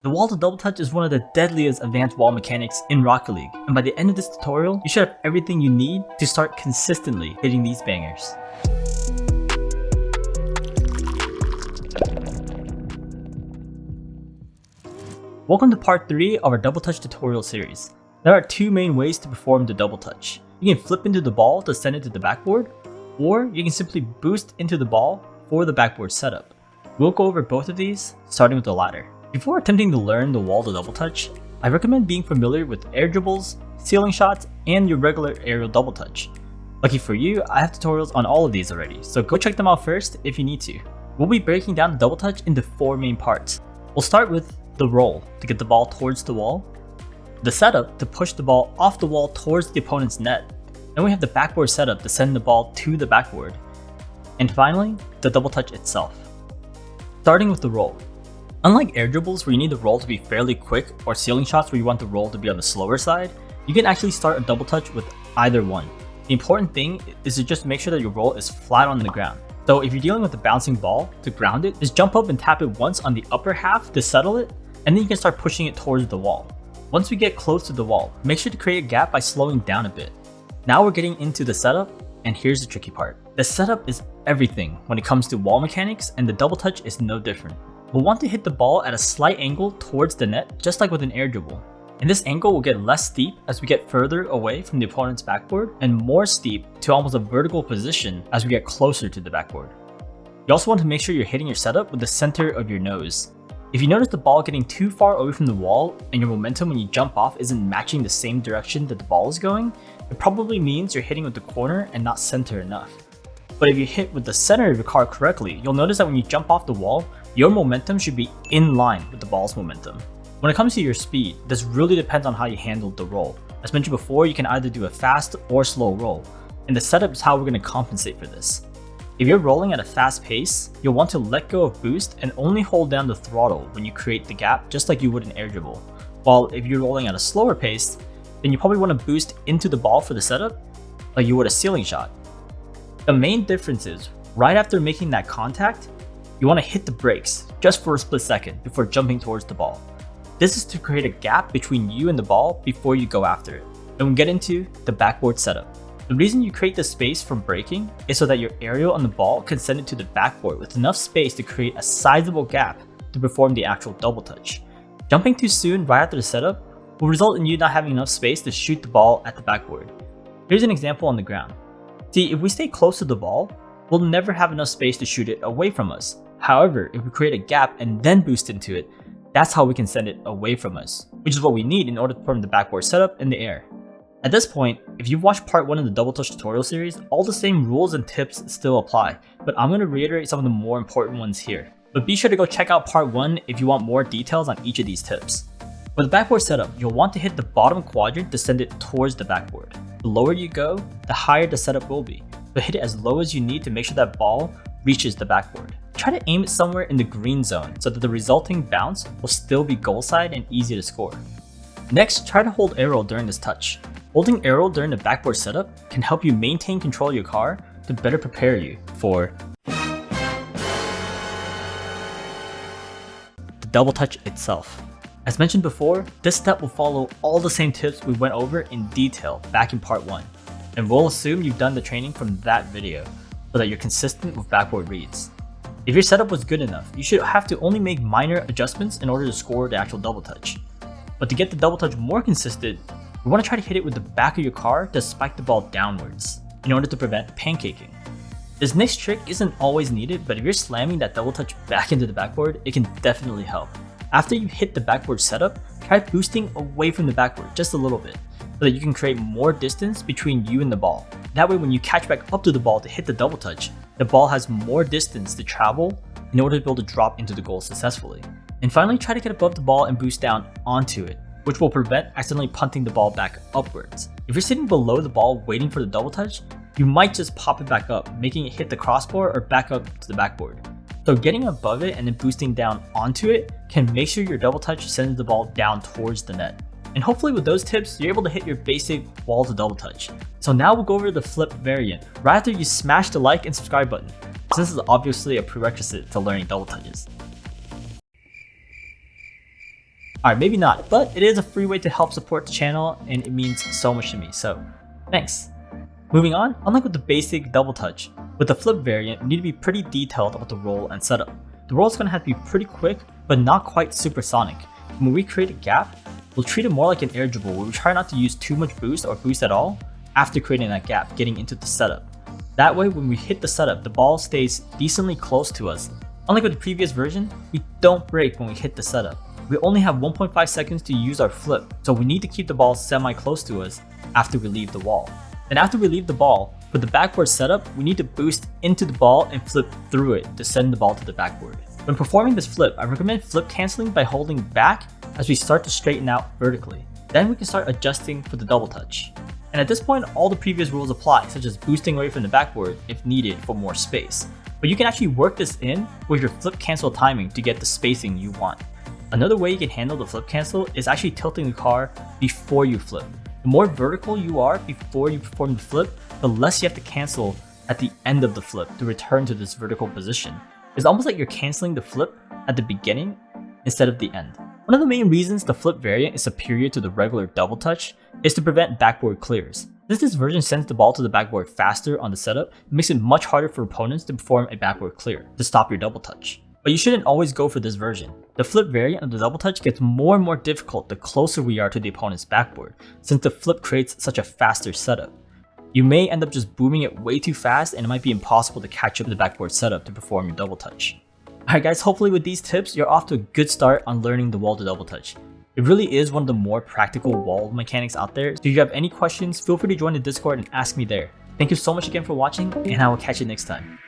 The wall to double touch is one of the deadliest advanced wall mechanics in Rocket League, and by the end of this tutorial, you should have everything you need to start consistently hitting these bangers. Welcome to part 3 of our double touch tutorial series. There are two main ways to perform the double touch. You can flip into the ball to send it to the backboard, or you can simply boost into the ball for the backboard setup. We'll go over both of these, starting with the latter. Before attempting to learn the wall to double touch, I recommend being familiar with air dribbles, ceiling shots, and your regular aerial double touch. Lucky for you, I have tutorials on all of these already, so go check them out first if you need to. We'll be breaking down the double touch into 4 main parts. We'll start with the roll to get the ball towards the wall, the setup to push the ball off the wall towards the opponent's net, then we have the backboard setup to send the ball to the backboard, and finally, the double touch itself. Starting with the roll. Unlike air dribbles where you need the roll to be fairly quick, or ceiling shots where you want the roll to be on the slower side, you can actually start a double touch with either one. The important thing is to just make sure that your roll is flat on the ground. So if you're dealing with a bouncing ball, to ground it, just jump up and tap it once on the upper half to settle it, and then you can start pushing it towards the wall. Once we get close to the wall, make sure to create a gap by slowing down a bit. Now we're getting into the setup, and here's the tricky part. The setup is everything when it comes to wall mechanics, and the double touch is no different. We'll want to hit the ball at a slight angle towards the net, just like with an air dribble. And this angle will get less steep as we get further away from the opponent's backboard, and more steep to almost a vertical position as we get closer to the backboard. You also want to make sure you're hitting your setup with the center of your nose. If you notice the ball getting too far away from the wall and your momentum when you jump off isn't matching the same direction that the ball is going, it probably means you're hitting with the corner and not center enough. But if you hit with the center of your car correctly, you'll notice that when you jump off the wall, your momentum should be in line with the ball's momentum. When it comes to your speed, this really depends on how you handled the roll. As mentioned before, you can either do a fast or slow roll, and the setup is how we're going to compensate for this. If you're rolling at a fast pace, you'll want to let go of boost and only hold down the throttle when you create the gap, just like you would an air dribble. While if you're rolling at a slower pace, then you probably want to boost into the ball for the setup, like you would a ceiling shot. The main difference is, right after making that contact, you want to hit the brakes just for a split second before jumping towards the ball. This is to create a gap between you and the ball before you go after it. Then we'll get into the backboard setup. The reason you create the space from braking is so that your aerial on the ball can send it to the backboard with enough space to create a sizable gap to perform the actual double touch. Jumping too soon right after the setup will result in you not having enough space to shoot the ball at the backboard. Here's an example on the ground. See, if we stay close to the ball, we'll never have enough space to shoot it away from us. However, if we create a gap and then boost into it, that's how we can send it away from us, which is what we need in order to perform the backboard setup in the air. At this point, if you've watched part 1 of the double touch tutorial series, all the same rules and tips still apply, but I'm going to reiterate some of the more important ones here. But be sure to go check out part 1 if you want more details on each of these tips. For the backboard setup, you'll want to hit the bottom quadrant to send it towards the backboard. The lower you go, the higher the setup will be, so hit it as low as you need to make sure that ball reaches the backboard. Try to aim it somewhere in the green zone so that the resulting bounce will still be goal side and easy to score. Next, try to hold air roll during this touch. Holding air roll during the backboard setup can help you maintain control of your car to better prepare you for the double touch itself. As mentioned before, this step will follow all the same tips we went over in detail back in part 1, and we'll assume you've done the training from that video so that you're consistent with backboard reads. If your setup was good enough, you should have to only make minor adjustments in order to score the actual double touch. But to get the double touch more consistent, you want to try to hit it with the back of your car to spike the ball downwards in order to prevent pancaking. This next trick isn't always needed, but if you're slamming that double touch back into the backboard, it can definitely help. After you hit the backboard setup, try boosting away from the backboard just a little bit so that you can create more distance between you and the ball. That way when you catch back up to the ball to hit the double touch, the ball has more distance to travel in order to be able to drop into the goal successfully. And finally, try to get above the ball and boost down onto it, which will prevent accidentally punting the ball back upwards. If you're sitting below the ball waiting for the double touch, you might just pop it back up, making it hit the crossbar or back up to the backboard. So getting above it and then boosting down onto it can make sure your double touch sends the ball down towards the net. And hopefully with those tips, you're able to hit your basic wall to double touch. So now we'll go over the flip variant, right after you smash the like and subscribe button, since this is obviously a prerequisite to learning double touches. Alright, maybe not, but it is a free way to help support the channel and it means so much to me, so thanks. Moving on, unlike with the basic double touch, with the flip variant, you need to be pretty detailed about the roll and setup. The roll is going to have to be pretty quick, but not quite supersonic. When we create a gap, we'll treat it more like an air dribble where we try not to use too much boost or boost at all after creating that gap, getting into the setup. That way, when we hit the setup, the ball stays decently close to us. Unlike with the previous version, we don't break when we hit the setup. We only have 1.5 seconds to use our flip, so we need to keep the ball semi-close to us after we leave the wall. Then after we leave the ball, for the backboard setup, we need to boost into the ball and flip through it to send the ball to the backboard. When performing this flip, I recommend flip canceling by holding back as we start to straighten out vertically. Then we can start adjusting for the double touch. And at this point, all the previous rules apply, such as boosting away from the backboard if needed for more space. But you can actually work this in with your flip cancel timing to get the spacing you want. Another way you can handle the flip cancel is actually tilting the car before you flip. The more vertical you are before you perform the flip, the less you have to cancel at the end of the flip to return to this vertical position. It's almost like you're canceling the flip at the beginning instead of the end. One of the main reasons the flip variant is superior to the regular double touch is to prevent backboard clears. Since this version sends the ball to the backboard faster on the setup, it makes it much harder for opponents to perform a backboard clear to stop your double touch. But you shouldn't always go for this version. The flip variant of the double touch gets more and more difficult the closer we are to the opponent's backboard, since the flip creates such a faster setup. You may end up just booming it way too fast and it might be impossible to catch up to the backboard setup to perform your double touch. Alright guys, hopefully with these tips, you're off to a good start on learning the wall to double touch. It really is one of the more practical wall mechanics out there, so if you have any questions, feel free to join the Discord and ask me there. Thank you so much again for watching, and I will catch you next time.